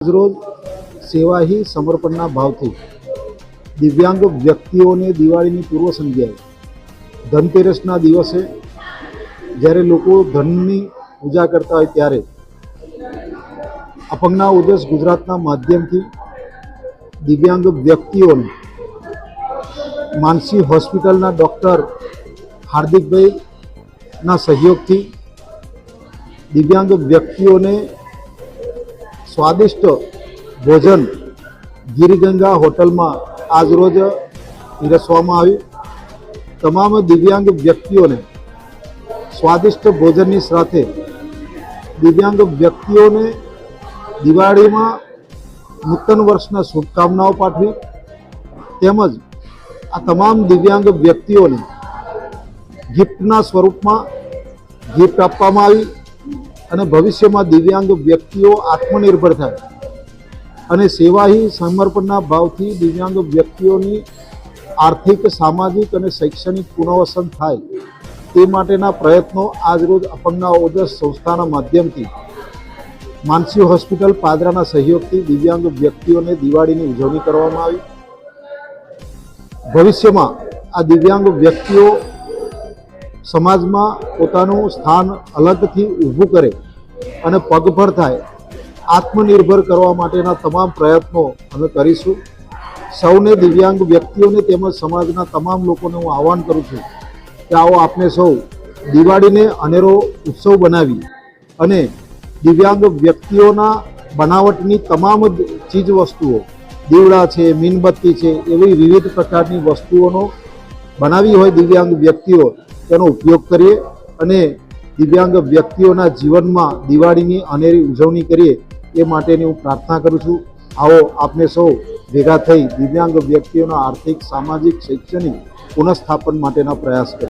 રોજ સેવા ही સમર્પણના ભાવથી દિવ્યાંગ વ્યક્તિઓને દિવાળીની પૂર્વ સંધ્યાએ ધનતેરસના દિવસે જ્યારે લોકો ધનની પૂજા કરતા હોય ત્યારે અપંગના ઓજસ ગુજરાતના માધ્યમથી દિવ્યાંગ વ્યક્તિઓને માનસી હોસ્પિટલના ડૉક્ટર હાર્દિકભાઈના સહયોગથી દિવ્યાંગ વ્યક્તિઓને સ્વાદિષ્ટ ભોજન ગિરિગંગા હોટલમાં આજરોજ પીરસવામાં આવ્યું। તમામ દિવ્યાંગ વ્યક્તિઓને સ્વાદિષ્ટ ભોજનની સાથે દિવ્યાંગ વ્યક્તિઓને દિવાળીમાં નૂતન વર્ષના શુભકામનાઓ પાઠવી તેમજ આ તમામ દિવ્યાંગ વ્યક્તિઓને ગિફ્ટના સ્વરૂપમાં ગિફ્ટ આપવામાં આવી અને ભવિષ્યમાં દિવ્યાંગ વ્યક્તિઓ આત્મનિર્ભર થાય અને સેવા ही સમર્પણના ભાવથી દિવ્યાંગ વ્યક્તિઓની આર્થિક સામાજિક અને શૈક્ષણિક પુનર્વસન થાય તે માટેના પ્રયત્નો આજરોજ અપંગના ઓજસ સંસ્થાના માધ્યમથી માનસી હોસ્પિટલ પાદરાના સહયોગથી દિવ્યાંગ વ્યક્તિઓને દિવાળીની ઉજવણી કરવામાં આવી। ભવિષ્યમાં આ દિવ્યાંગ વ્યક્તિઓ સમાજમાં પોતાનું સ્થાન અલગથી ઊભું કરે અને પગભર થાય આત્મનિર્ભર કરવા માટેના તમામ પ્રયત્નો અમે કરીશું। સૌને દિવ્યાંગ વ્યક્તિઓને તેમજ સમાજના તમામ લોકોને હું આહ્વાન કરું છું કે આવો આપણે સૌ દિવાળીને અનેરો ઉત્સવ બનાવી અને દિવ્યાંગ વ્યક્તિઓના બનાવટની તમામ ચીજ વસ્તુઓ દીવડા છે મીણબત્તી છે એવી વિવિધ પ્રકારની વસ્તુઓનો બનાવી હોય દિવ્યાંગ વ્યક્તિઓ તેનો ઉપયોગ કરીએ અને દિવ્યાંગ વ્યક્તિઓના જીવનમાં દિવાળીની અનેરી ઉજવણી કરીએ એ માટેની હું પ્રાર્થના કરું છું। આવો આપણે સૌ ભેગા થઈ દિવ્યાંગ વ્યક્તિઓના આર્થિક સામાજિક શૈક્ષણિક પુનઃસ્થાપન માટેના પ્રયાસ કરીએ।